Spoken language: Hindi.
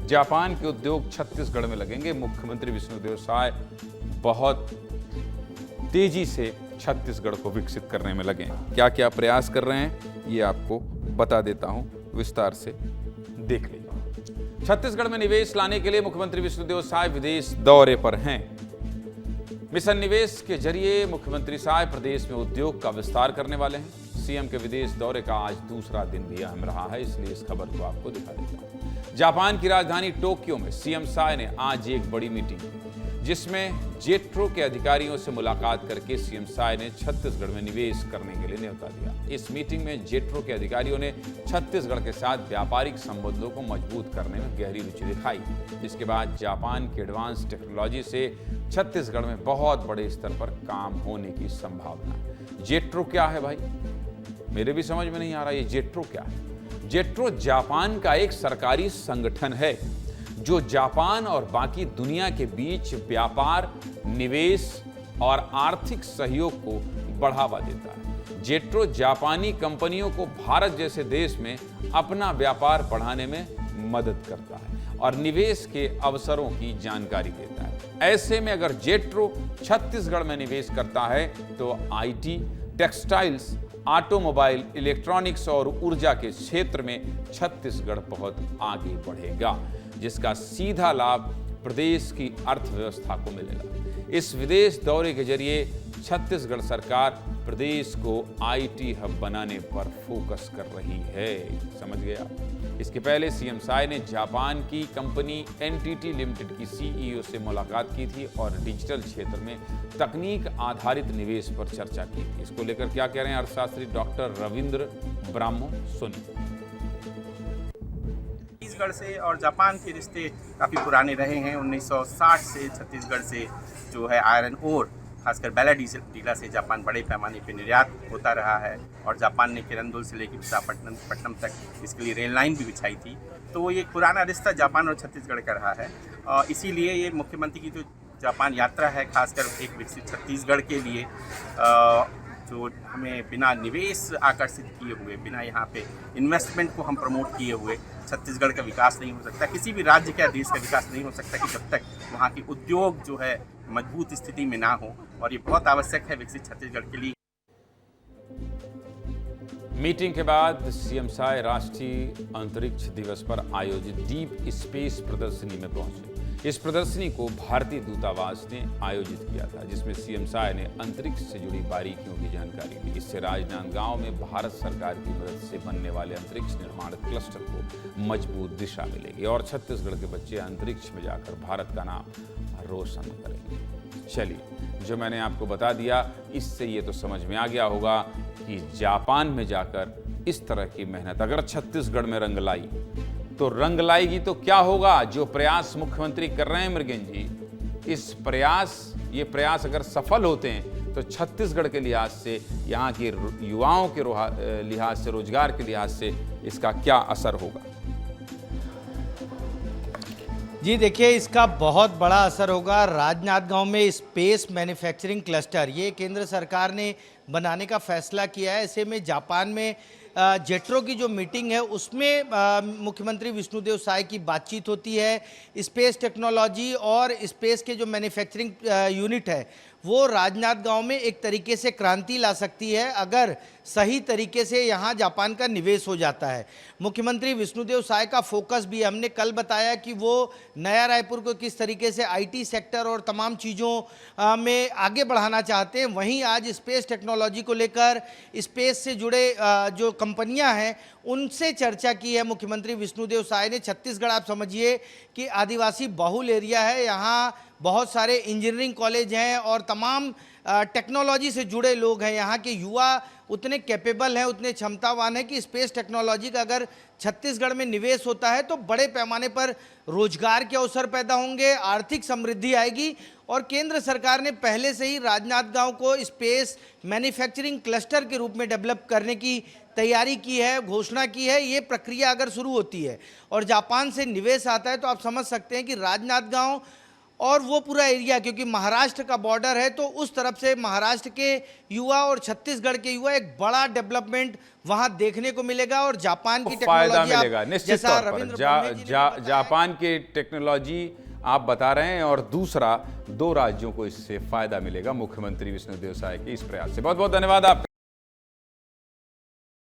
जापान के उद्योग छत्तीसगढ़ में लगेंगे। मुख्यमंत्री विष्णुदेव साय बहुत तेजी से छत्तीसगढ़ को विकसित करने में लगे हैं। क्या क्या प्रयास कर रहे हैं ये आपको बता देता हूं, विस्तार से देख लीजिए। छत्तीसगढ़ में निवेश लाने के लिए मुख्यमंत्री विष्णुदेव साय विदेश दौरे पर हैं। मिशन निवेश के जरिए मुख्यमंत्री साय प्रदेश में उद्योग का विस्तार करने वाले हैं। सीएम के विदेश दौरे का आज दूसरा दिन भी अहम रहा है, इसलिए इस खबर को आपको दिखा देता हूं। जापान की राजधानी टोक्यो में सीएम साय ने आज एक बड़ी मीटिंग की, जिसमें जेट्रो के अधिकारियों से मुलाकात करके सीएम साय ने छत्तीसगढ़ में निवेश करने के लिए न्योता दिया। इस मीटिंग में जेट्रो के अधिकारियों ने छत्तीसगढ़ के साथ व्यापारिक संबंधों को मजबूत करने में गहरी रुचि दिखाई। इसके बाद जापान की एडवांस टेक्नोलॉजी से छत्तीसगढ़ में बहुत बड़े स्तर पर काम होने की संभावना है। जेट्रो क्या है भाई, मेरे भी समझ में नहीं आ रहा ये जेट्रो क्या है। जेट्रो जापान का एक सरकारी संगठन है जो जापान और बाकी दुनिया के बीच व्यापार, निवेश और आर्थिक सहयोग को बढ़ावा देता है। जेट्रो जापानी कंपनियों को भारत जैसे देश में अपना व्यापार बढ़ाने में मदद करता है और निवेश के अवसरों की जानकारी देता है। ऐसे में अगर जेट्रो छत्तीसगढ़ में निवेश करता है तो आईटी, टेक्सटाइल्स, ऑटोमोबाइल, इलेक्ट्रॉनिक्स और ऊर्जा के क्षेत्र में छत्तीसगढ़ बहुत आगे बढ़ेगा, जिसका सीधा लाभ प्रदेश की अर्थव्यवस्था को मिलेगा। इस विदेश दौरे के जरिए छत्तीसगढ़ सरकार प्रदेश को आईटी हब बनाने पर फोकस कर रही है। समझ गया। इसके पहले सीएम साय ने जापान की कंपनी एनटीटी लिमिटेड की सीईओ से मुलाकात की थी और डिजिटल क्षेत्र में तकनीक आधारित निवेश पर चर्चा की थी। इसको लेकर क्या कह रहे हैं अर्थशास्त्री डॉक्टर रविंद्र ब्राह्मो, सुनिए। छत्तीसगढ़ से और जापान के रिश्ते काफ़ी पुराने रहे हैं। 1960 से छत्तीसगढ़ से जो है आयरन ओर, खासकर बैलाडीला से जापान बड़े पैमाने पर निर्यात होता रहा है और जापान ने किरंदुल से लेकर विशाखापट्टनम तक इसके लिए रेल लाइन भी बिछाई थी। तो ये पुराना रिश्ता जापान और छत्तीसगढ़ का रहा है। इसीलिए ये मुख्यमंत्री की जो जापान यात्रा है, खासकर एक विकसित छत्तीसगढ़ के लिए, जो हमें बिना निवेश आकर्षित किए हुए, बिना यहाँ पे इन्वेस्टमेंट को हम प्रमोट किए हुए छत्तीसगढ़ का विकास नहीं हो सकता। किसी भी राज्य का, देश का विकास नहीं हो सकता कि जब तक वहाँ के उद्योग जो है मजबूत स्थिति में ना हो, और ये बहुत आवश्यक है विकसित छत्तीसगढ़ के लिए। मीटिंग के बाद सीएम साय राष्ट्रीय अंतरिक्ष दिवस पर आयोजित डीप स्पेस प्रदर्शनी में पहुंचे। इस प्रदर्शनी को भारतीय दूतावास ने आयोजित किया था, जिसमें सीएम साय ने अंतरिक्ष से जुड़ी बारीकियों की जानकारी दी। इससे राजनांदगांव में भारत सरकार की मदद से बनने वाले अंतरिक्ष निर्माण क्लस्टर को मजबूत दिशा मिलेगी और छत्तीसगढ़ के बच्चे अंतरिक्ष में जाकर भारत का नाम रोशन करेंगे। चलिए, जो मैंने आपको बता दिया, इससे ये तो समझ में आ गया होगा कि जापान में जाकर इस तरह की मेहनत अगर छत्तीसगढ़ में रंग लाई तो रंग लाएगी तो क्या होगा। जो प्रयास मुख्यमंत्री कर रहे हैं मृगेन जी, ये प्रयास अगर सफल होते हैं तो छत्तीसगढ़ के लिहाज से, यहाँ के युवाओं के लिहाज से, रोजगार के लिहाज से इसका क्या असर होगा। जी देखिए, इसका बहुत बड़ा असर होगा। राजनांदगांव में स्पेस मैन्युफैक्चरिंग क्लस्टर ये केंद्र सरकार ने बनाने का फैसला किया है। ऐसे में जापान में जेट्रो की जो मीटिंग है उसमें मुख्यमंत्री विष्णुदेव साय की बातचीत होती है। स्पेस टेक्नोलॉजी और स्पेस के जो मैन्युफैक्चरिंग यूनिट है वो राजनांदगांव में एक तरीके से क्रांति ला सकती है अगर सही तरीके से यहाँ जापान का निवेश हो जाता है। मुख्यमंत्री विष्णुदेव साय का फोकस भी हमने कल बताया कि वो नया रायपुर को किस तरीके से आईटी सेक्टर और तमाम चीज़ों में आगे बढ़ाना चाहते हैं। वहीं आज स्पेस टेक्नोलॉजी को लेकर स्पेस से जुड़े जो कंपनियां हैं उनसे चर्चा की है मुख्यमंत्री विष्णुदेव साय ने। छत्तीसगढ़ आप समझिए कि आदिवासी बहुल एरिया है, यहाँ बहुत सारे इंजीनियरिंग कॉलेज हैं और तमाम टेक्नोलॉजी से जुड़े लोग हैं। यहाँ के युवा उतने कैपेबल हैं, उतने क्षमतावान हैं कि स्पेस टेक्नोलॉजी का अगर छत्तीसगढ़ में निवेश होता है तो बड़े पैमाने पर रोजगार के अवसर पैदा होंगे, आर्थिक समृद्धि आएगी। और केंद्र सरकार ने पहले से ही राजनांदगांव को स्पेस मैन्युफैक्चरिंग क्लस्टर के रूप में डेवलप करने की तैयारी की है, घोषणा की है। ये प्रक्रिया अगर शुरू होती है और जापान से निवेश आता है तो आप समझ सकते हैं कि राजनांदगांव और वो पूरा एरिया, क्योंकि महाराष्ट्र का बॉर्डर है, तो उस तरफ से महाराष्ट्र के युवा और छत्तीसगढ़ के युवा एक बड़ा डेवलपमेंट वहां देखने को मिलेगा। और जापान की फायदा टेक्नोलॉजी मिलेगा निश्चित तौर पर। जापान की टेक्नोलॉजी आप बता रहे हैं, और दूसरा 2 राज्यों को इससे फायदा मिलेगा मुख्यमंत्री विष्णुदेव साय के इस प्रयास से। बहुत बहुत धन्यवाद आपका।